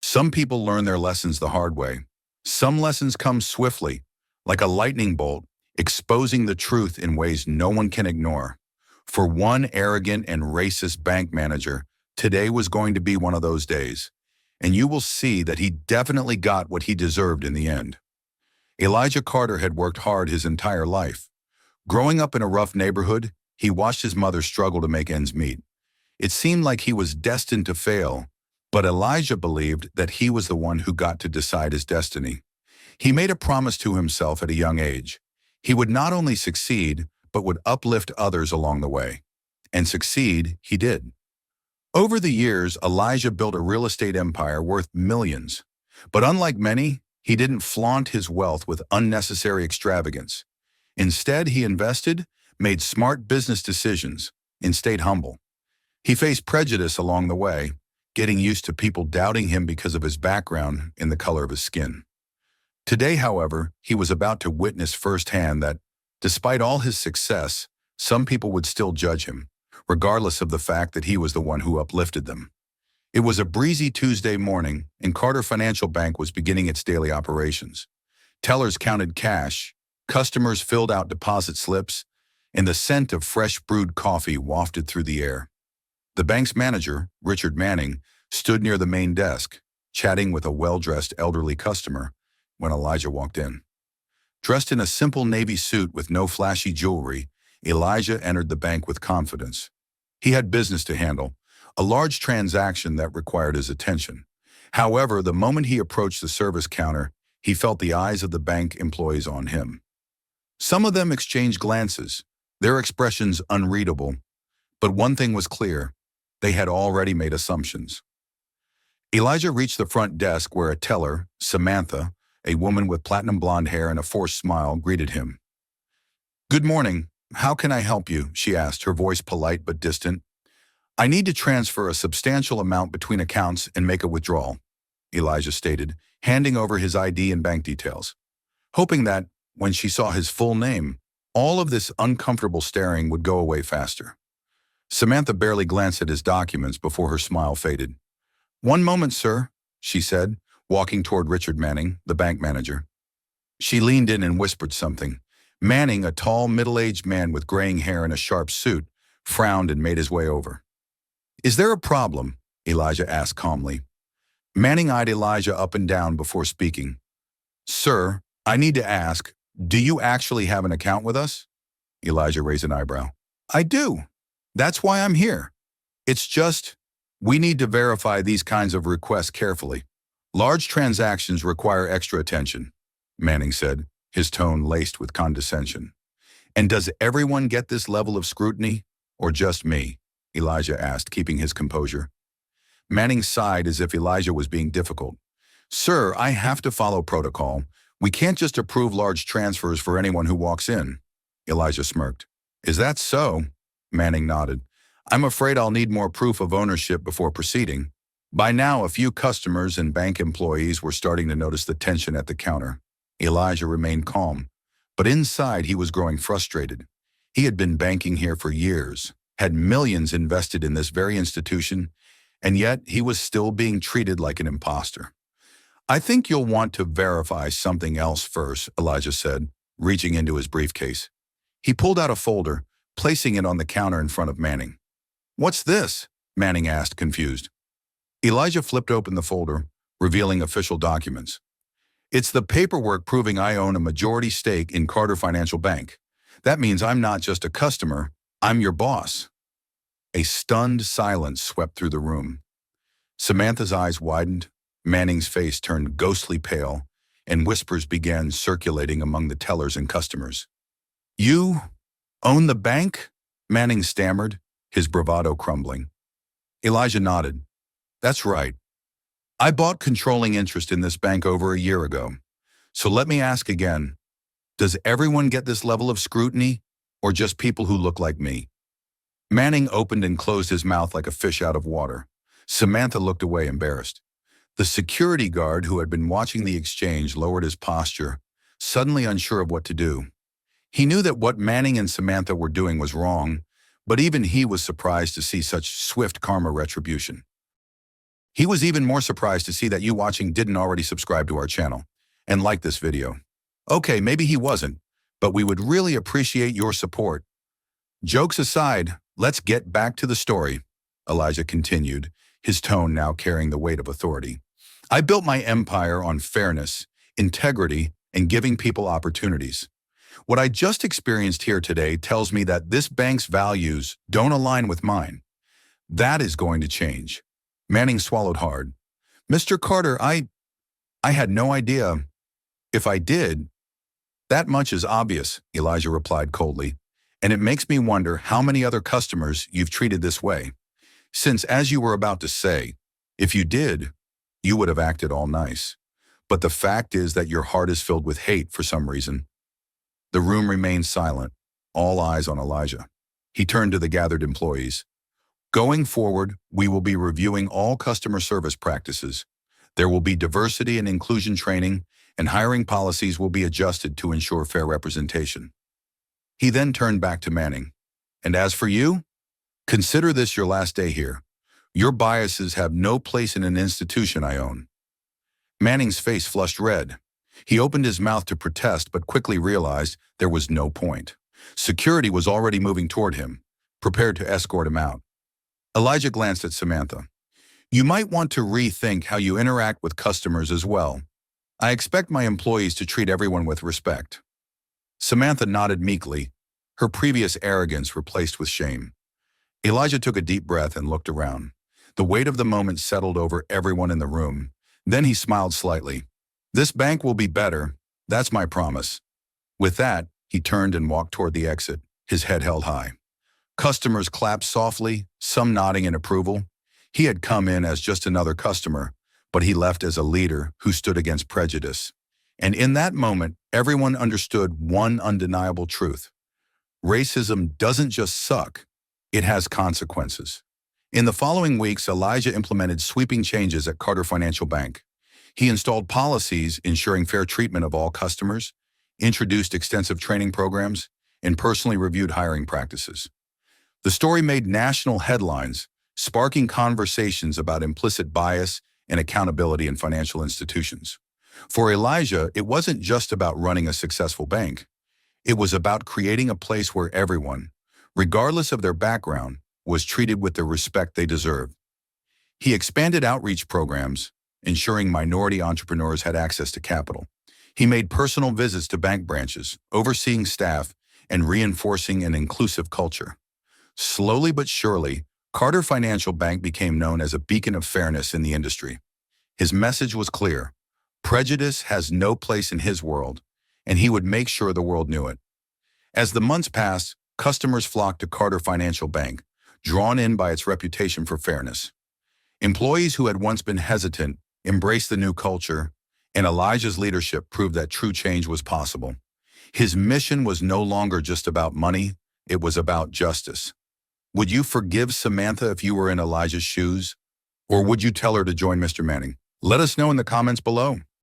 Some people learn their lessons the hard way. Some lessons come swiftly, like a lightning bolt, exposing the truth in ways no one can ignore. For one arrogant and racist bank manager, today was going to be one of those days. And you will see that he definitely got what he deserved in the end. Elijah Carter had worked hard his entire life. Growing up in a rough neighborhood, he watched his mother struggle to make ends meet. It seemed like he was destined to fail, but Elijah believed that he was the one who got to decide his destiny. He made a promise to himself at a young age. He would not only succeed, but would uplift others along the way. And succeed, he did. Over the years, Elijah built a real estate empire worth millions. But unlike many, he didn't flaunt his wealth with unnecessary extravagance. Instead, he invested, made smart business decisions, and stayed humble. He faced prejudice along the way, getting used to people doubting him because of his background and the color of his skin. Today, however, he was about to witness firsthand that, despite all his success, some people would still judge him, regardless of the fact that he was the one who uplifted them. It was a breezy Tuesday morning, and Carter Financial Bank was beginning its daily operations. Tellers counted cash, customers filled out deposit slips, and the scent of fresh brewed coffee wafted through the air. The bank's manager, Richard Manning, stood near the main desk, chatting with a well-dressed elderly customer when Elijah walked in. Dressed in a simple navy suit with no flashy jewelry, Elijah entered the bank with confidence. He had business to handle, a large transaction that required his attention. However, the moment he approached the service counter, he felt the eyes of the bank employees on him. Some of them exchanged glances, their expressions unreadable, but one thing was clear: they had already made assumptions. Elijah reached the front desk where a teller, Samantha, a woman with platinum blonde hair and a forced smile, greeted him. "Good morning. How can I help you?" she asked, her voice polite but distant. "I need to transfer a substantial amount between accounts and make a withdrawal," Elijah stated, handing over his ID and bank details. Hoping that, when she saw his full name, all of this uncomfortable staring would go away faster. Samantha barely glanced at his documents before her smile faded. "One moment, sir," she said, walking toward Richard Manning, the bank manager. She leaned in and whispered something. Manning, a tall, middle-aged man with graying hair and a sharp suit, frowned and made his way over. "Is there a problem?" Elijah asked calmly. Manning eyed Elijah up and down before speaking. "Sir, I need to ask, do you actually have an account with us?" Elijah raised an eyebrow. "I do. That's why I'm here. It's just, we need to verify these kinds of requests carefully. Large transactions require extra attention," Manning said, his tone laced with condescension. "And does everyone get this level of scrutiny, or just me?" Elijah asked, keeping his composure. Manning sighed as if Elijah was being difficult. "Sir, I have to follow protocol. We can't just approve large transfers for anyone who walks in." Elijah smirked. "Is that so?" Manning nodded. "I'm afraid I'll need more proof of ownership before proceeding." By now, a few customers and bank employees were starting to notice the tension at the counter. Elijah remained calm, but inside he was growing frustrated. He had been banking here for years, had millions invested in this very institution, and yet he was still being treated like an imposter. "I think you'll want to verify something else first," Elijah said, reaching into his briefcase. He pulled out a folder, placing it on the counter in front of Manning. "What's this?" Manning asked, confused. Elijah flipped open the folder, revealing official documents. "It's the paperwork proving I own a majority stake in Carter Financial Bank. That means I'm not just a customer, I'm your boss." A stunned silence swept through the room. Samantha's eyes widened, Manning's face turned ghostly pale, and whispers began circulating among the tellers and customers. "You own the bank?" Manning stammered, his bravado crumbling. Elijah nodded. "That's right. I bought controlling interest in this bank over a year ago. So let me ask again, does everyone get this level of scrutiny, or just people who look like me?" Manning opened and closed his mouth like a fish out of water. Samantha looked away, embarrassed. The security guard who had been watching the exchange lowered his posture, suddenly unsure of what to do. He knew that what Manning and Samantha were doing was wrong, but even he was surprised to see such swift karma retribution. He was even more surprised to see that you watching didn't already subscribe to our channel and like this video. Okay, maybe he wasn't, but we would really appreciate your support. Jokes aside, let's get back to the story, Elijah continued, his tone now carrying the weight of authority. I built my empire on fairness, integrity, and giving people opportunities. What I just experienced here today tells me that this bank's values don't align with mine. That is going to change. Manning swallowed hard. Mr. Carter, I had no idea. If I did, that much is obvious, Elijah replied coldly, and it makes me wonder how many other customers you've treated this way. Since, as you were about to say, if you did, you would have acted all nice. But the fact is that your heart is filled with hate for some reason. The room remained silent, all eyes on Elijah. He turned to the gathered employees. Going forward, we will be reviewing all customer service practices. There will be diversity and inclusion training, and hiring policies will be adjusted to ensure fair representation. He then turned back to Manning. And as for you, consider this your last day here. Your biases have no place in an institution I own. Manning's face flushed red. He opened his mouth to protest but quickly realized there was no point. Security was already moving toward him, prepared to escort him out. Elijah glanced at Samantha. You might want to rethink how you interact with customers as well. I expect my employees to treat everyone with respect. Samantha nodded meekly, her previous arrogance replaced with shame. Elijah took a deep breath and looked around. The weight of the moment settled over everyone in the room. Then he smiled slightly. This bank will be better, that's my promise. With that, he turned and walked toward the exit, his head held high. Customers clapped softly, some nodding in approval. He had come in as just another customer, but he left as a leader who stood against prejudice. And in that moment, everyone understood one undeniable truth. Racism doesn't just suck, it has consequences. In the following weeks, Elijah implemented sweeping changes at Carter Financial Bank. He installed policies ensuring fair treatment of all customers, introduced extensive training programs, and personally reviewed hiring practices. The story made national headlines, sparking conversations about implicit bias and accountability in financial institutions. For Elijah, it wasn't just about running a successful bank. It was about creating a place where everyone, regardless of their background, was treated with the respect they deserved. He expanded outreach programs, ensuring minority entrepreneurs had access to capital. He made personal visits to bank branches, overseeing staff, and reinforcing an inclusive culture. Slowly but surely, Carter Financial Bank became known as a beacon of fairness in the industry. His message was clear. Prejudice has no place in his world, and he would make sure the world knew it. As the months passed, customers flocked to Carter Financial Bank, drawn in by its reputation for fairness. Employees who had once been hesitant embraced the new culture, and Elijah's leadership proved that true change was possible. His mission was no longer just about money, it was about justice. Would you forgive Samantha if you were in Elijah's shoes? Or would you tell her to join Mr. Manning? Let us know in the comments below.